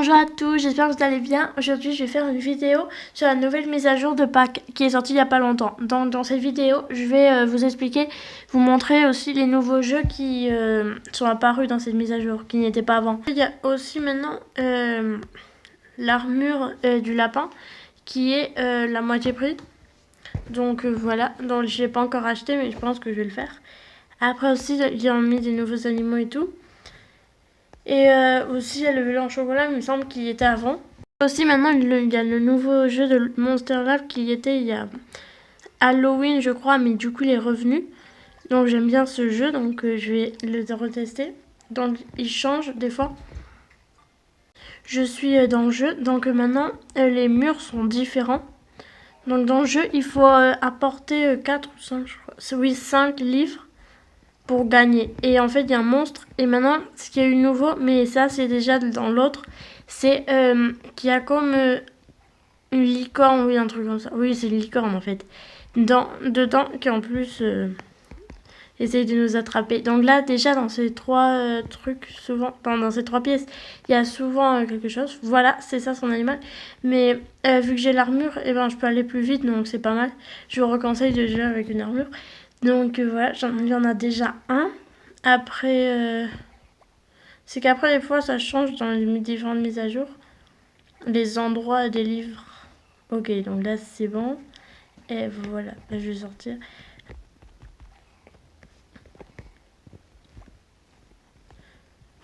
Bonjour à tous, j'espère que vous allez bien. Aujourd'hui, je vais faire une vidéo sur la nouvelle mise à jour de Pâques qui est sortie il n'y a pas longtemps. Dans cette vidéo, je vais vous expliquer, vous montrer aussi les nouveaux jeux qui sont apparus dans cette mise à jour, qui n'étaient pas avant. Il y a aussi maintenant l'armure du lapin qui est la moitié prix. Donc voilà, donc je l'ai pas encore acheté mais je pense que je vais le faire. Après aussi, ils ont mis des nouveaux animaux et tout. Et aussi, il y a le vélo en chocolat, il me semble qu'il y était avant. Aussi, maintenant, il y a le nouveau jeu de Monster Lab qui y était il y a Halloween, je crois, mais du coup, il est revenu. Donc, j'aime bien ce jeu, donc je vais le retester. Donc, il change des fois. Je suis dans le jeu, donc maintenant, les murs sont différents. Donc, dans le jeu, il faut apporter 4 ou 5, je crois. Oui, 5 livres pour gagner. Et en fait, il y a un monstre. Et maintenant, ce qui est eu nouveau, mais ça, c'est déjà dans l'autre, c'est qu'il y a comme une licorne, oui, un truc comme ça. Oui, c'est une licorne, en fait. Dedans, qui en plus essaye de nous attraper. Donc là, déjà, dans ces trois trucs, souvent, dans ces trois pièces, il y a souvent quelque chose. Voilà, c'est ça, son animal. Mais vu que j'ai l'armure, eh ben, je peux aller plus vite, donc c'est pas mal. Je vous reconseille de jouer avec une armure. Donc voilà, il y en a déjà un. Après, c'est qu'après, des fois, ça change dans les différentes mises à jour. Les endroits des livres. Ok, donc là, c'est bon. Et voilà, là, je vais sortir.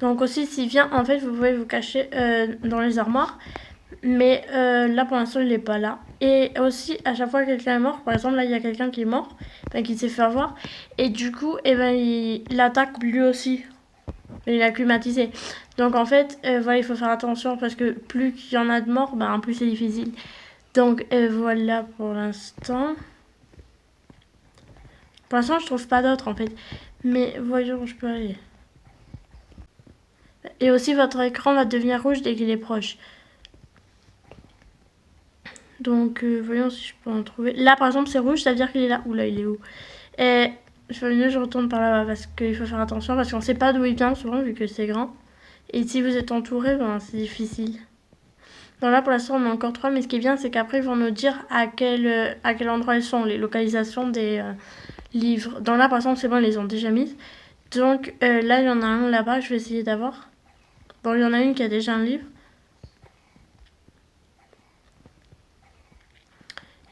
Donc aussi, s'il vient, en fait, vous pouvez vous cacher dans les armoires. Mais là, pour l'instant, il n'est pas là. Et aussi, à chaque fois que quelqu'un est mort, par exemple, là, il y a quelqu'un qui est mort, qui s'est fait avoir. Et du coup, eh ben, il attaque lui aussi. Il a climatisé. Donc en fait, voilà, il faut faire attention parce que plus qu'il y en a de morts, plus c'est difficile. Donc voilà pour l'instant. Pour l'instant, je trouve pas d'autres en fait. Mais voyons, je peux aller. Et aussi, votre écran va devenir rouge dès qu'il est proche. Donc voyons si je peux en trouver. Là, par exemple, c'est rouge, ça veut dire qu'il est là. Oula, il est où? Et je retourne par là-bas parce qu'il faut faire attention parce qu'on sait pas d'où il vient souvent vu que c'est grand. Et si vous êtes entouré, c'est difficile. Donc là, pour l'instant, on a encore 3, mais ce qui est bien, c'est qu'après, ils vont nous dire à quel endroit ils sont, les localisations des livres. Donc là, par exemple, c'est bon, ils les ont déjà mises. Donc là, il y en a un là-bas, je vais essayer d'avoir. Bon, il y en a une qui a déjà un livre.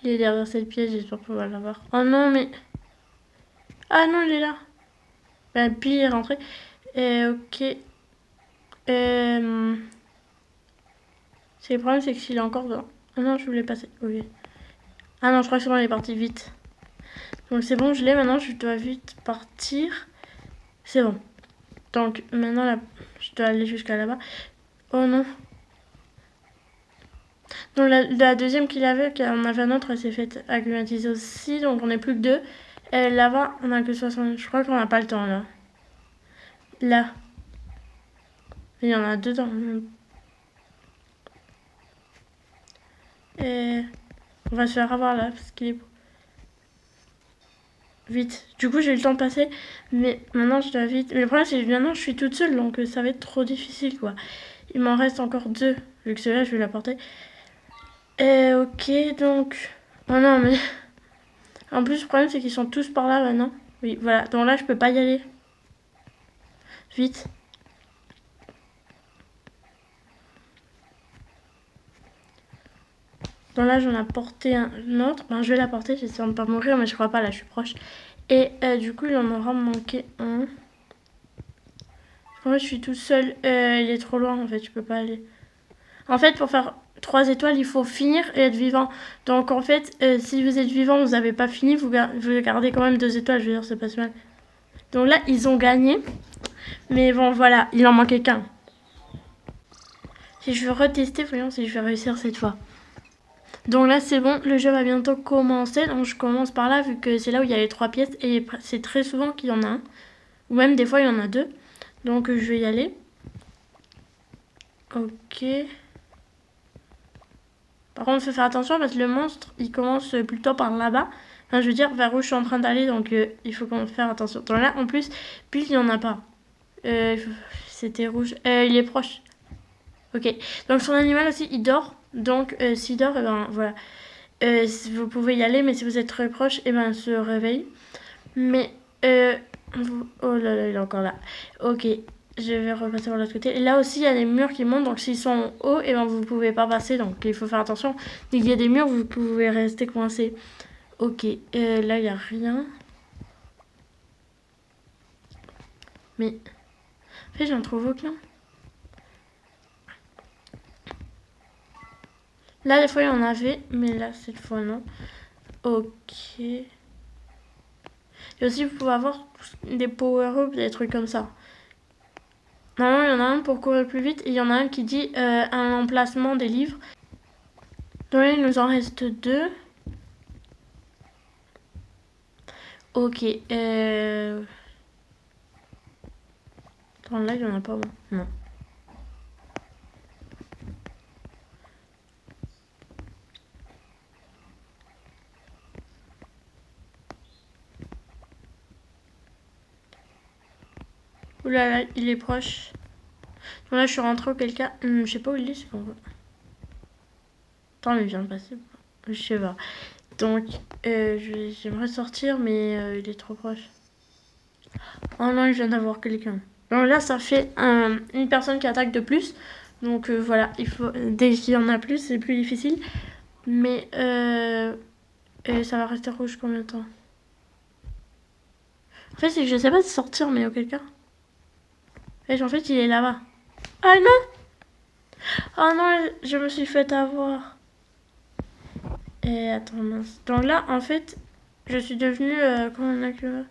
Il est derrière cette pièce, j'espère pouvoir l'avoir. Oh non, mais... Ah non, il est là. Puis il est rentré. Ok. Le problème, c'est que s'il est encore dedans... Ah non, je voulais passer. Ok. Ah non, je crois que c'est bon, il est parti vite. Donc c'est bon, je l'ai. Maintenant, je dois vite partir. C'est bon. Donc maintenant, là, je dois aller jusqu'à là-bas. Oh non. Donc la deuxième qu'il avait, on avait un autre, elle s'est faite acclimatiser aussi. Donc on n'est plus que 2. Et là-bas, on a que 60. Je crois qu'on n'a pas le temps là. Là. Il y en a 2 dans le... Et on va se faire avoir là parce qu'il est... Vite. Du coup, j'ai eu le temps de passer. Mais maintenant, je dois vite. Mais le problème, c'est que maintenant, je suis toute seule. Donc, ça va être trop difficile, quoi. Il m'en reste encore 2. Vu que celui-là, je vais l'apporter. Ok, donc... Oh non, mais... En plus, le problème, c'est qu'ils sont tous par là, maintenant. Oui, voilà. Donc là, je peux pas y aller. Vite. Donc là, j'en ai apporté un autre. Je vais l'apporter. J'essaie de ne pas mourir, mais je crois pas. Là, je suis proche. Et du coup, il en aura manqué un. En fait, je suis toute seule. Il est trop loin, en fait. Je peux pas aller. En fait, pour faire 3 étoiles, il faut finir et être vivant. Donc, en fait, si vous êtes vivant, vous n'avez pas fini, vous gardez quand même 2 étoiles. Je veux dire, c'est pas si mal. Donc là, ils ont gagné. Mais bon, voilà, il en manquait qu'un. Si je veux retester, voyons si je vais réussir cette fois. Donc là, c'est bon, le jeu va bientôt commencer. Donc je commence par là, vu que c'est là où il y a les 3 pièces. Et c'est très souvent qu'il y en a un. Ou même des fois, il y en a 2. Donc je vais y aller. Ok. Par contre, il faut faire attention parce que le monstre, il commence plutôt par là-bas. Enfin, je veux dire, vers où je suis en train d'aller. Donc il faut faire attention. Donc là, en plus, puis il n'y en a pas. C'était rouge. Il est proche. Ok. Donc son animal aussi, il dort. Donc s'il dort, et ben voilà. Vous pouvez y aller, mais si vous êtes très proche, et ben il se réveille. Mais oh là là, il est encore là. Ok. Je vais repasser par l'autre côté. Et là aussi, il y a des murs qui montent. Donc, s'ils sont hauts, et ben, vous pouvez pas passer. Donc, il faut faire attention. Dès qu'il y a des murs, vous pouvez rester coincé. Ok. Là, il n'y a rien. Mais, en fait, j'en trouve aucun. Là, des fois, il y en avait. Mais là, cette fois, non. Ok. Et aussi, vous pouvez avoir des power-ups, des trucs comme ça. Normalement, il y en a un pour courir plus vite. Et il y en a un qui dit un emplacement des livres. Donc là, il nous en reste 2. Ok. Attends, là, il n'y en a pas. Non. Ouh là là, il est proche. Donc là, je suis rentrée au quelqu'un. Je sais pas où il est, c'est qu'on voit. Attends, mais il vient de passer. Je sais pas. Donc, j'aimerais sortir, mais il est trop proche. Oh non, il vient d'avoir quelqu'un. Donc là, ça fait une personne qui attaque de plus. Donc voilà, dès qu'il y en a plus, c'est plus difficile. Mais ça va rester rouge combien de temps? En fait, c'est que je sais pas si sortir, mais auquel cas. Et en fait, il est là-bas. Ah non! Oh non, je me suis fait avoir. Et attends, mince. Donc là, en fait, je suis devenue. Comment on a que.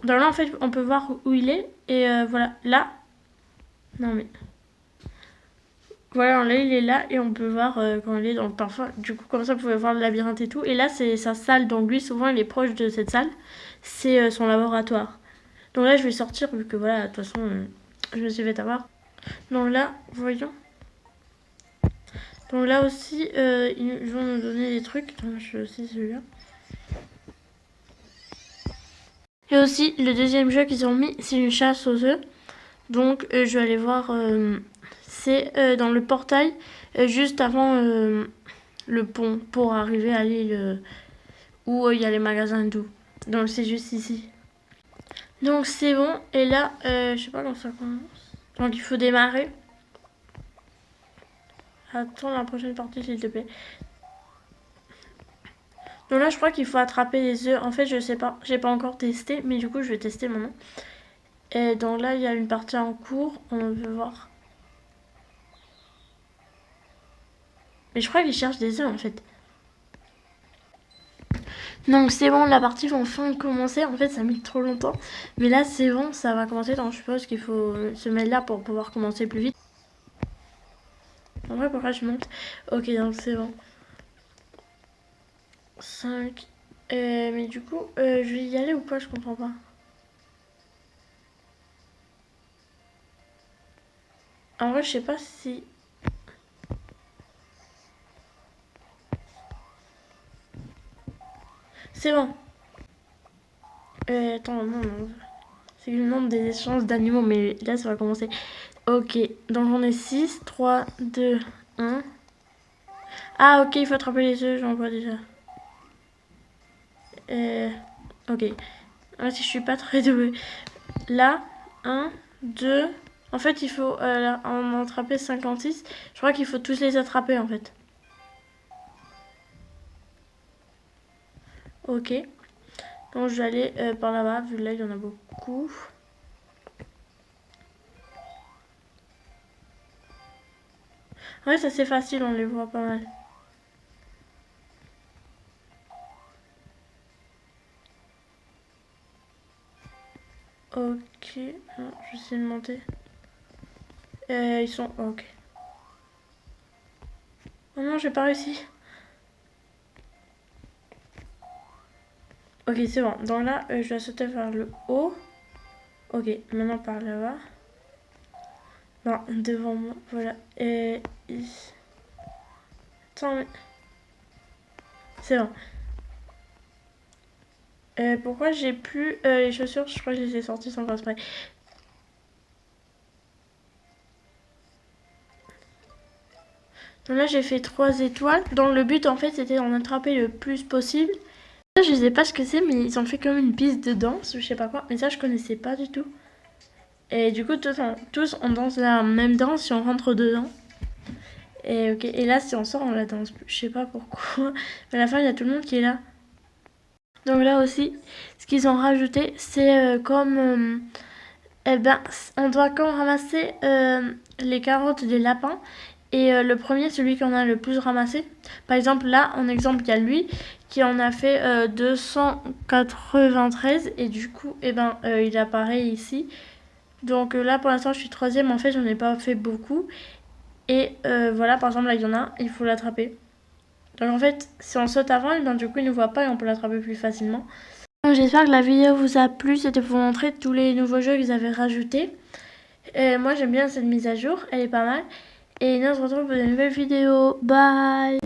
Donc là, en fait, on peut voir où il est. Et voilà, là. Non, mais. Voilà, là, il est là. Et on peut voir quand il est. Donc parfois, du coup, comme ça, vous pouvez voir le labyrinthe et tout. Et là, c'est sa salle. Donc lui, souvent, il est proche de cette salle. C'est son laboratoire. Donc là, je vais sortir, vu que voilà, de toute façon, je me suis fait avoir. Donc là, voyons. Donc là aussi, ils vont nous donner des trucs. Attends, je fais aussi celui-là. Et aussi, le deuxième jeu qu'ils ont mis, c'est une chasse aux œufs. Donc, je vais aller voir. C'est dans le portail, juste avant le pont, pour arriver à l'île où il y a les magasins et tout. Donc, c'est juste ici. Donc, c'est bon. Et là, je sais pas comment ça commence. Donc, il faut démarrer. Attends la prochaine partie, s'il te plaît. Donc là, je crois qu'il faut attraper les œufs. En fait, je sais pas. J'ai pas encore testé, mais du coup, je vais tester maintenant. Et donc là, il y a une partie en cours. On veut voir. Mais je crois qu'il cherche des œufs, en fait. Donc c'est bon, la partie va enfin commencer. En fait, ça a mis trop longtemps. Mais là, c'est bon, ça va commencer. Donc je suppose qu'il faut se mettre là pour pouvoir commencer plus vite. En vrai, pourquoi je monte? Ok, donc c'est bon. 5. Mais du coup, je vais y aller ou pas? Je comprends pas. En vrai, je sais pas si... C'est bon. Attends, non. C'est le nombre des échanges d'animaux, mais là, ça va commencer. Ok, donc j'en ai 6, 3, 2, 1. Ah, ok, il faut attraper les œufs, j'en vois déjà. Ok. Ah, si je suis pas très douée. Là, 1, 2. En fait, il faut en attraper 56. Je crois qu'il faut tous les attraper en fait. Ok. Donc je vais aller par là-bas, vu là il y en a beaucoup. Ouais, ça c'est facile, on les voit pas mal. Ok. Non, je vais essayer de monter. Ils sont... Ok. Oh non, j'ai pas réussi. Ok, c'est bon. Donc là, je dois sauter vers le haut. Ok, maintenant par là-bas. Non, devant moi. Voilà. Et... Attends, mais... C'est bon. Pourquoi j'ai plus les chaussures? Je crois que je les ai sorties sans faire exprès. Donc là j'ai fait 3 étoiles. Dans le but en fait c'était d'en attraper le plus possible. Là, je sais pas ce que c'est, mais ils ont fait comme une piste de danse ou je sais pas quoi. Mais ça je connaissais pas du tout. Et du coup tous on danse la même danse si on rentre dedans. Et, ok. Et là si on sort on la danse plus. Je sais pas pourquoi. Mais à la fin il y a tout le monde qui est là. Donc là aussi ce qu'ils ont rajouté c'est comme... eh ben on doit comme ramasser les carottes des lapins. Et le premier, celui qui en a le plus ramassé. Par exemple, là, en exemple, il y a lui qui en a fait 293. Et du coup, il apparaît ici. Donc là, pour l'instant, je suis troisième. En fait, j'en ai pas fait beaucoup. Et voilà, par exemple, là, il y en a. Il faut l'attraper. Donc en fait, si on saute avant, et du coup, il ne voit pas et on peut l'attraper plus facilement. Donc, j'espère que la vidéo vous a plu. C'était pour vous montrer tous les nouveaux jeux qu'ils avaient rajoutés. Moi, j'aime bien cette mise à jour. Elle est pas mal. Et nous on se retrouve pour une nouvelle vidéo. Bye!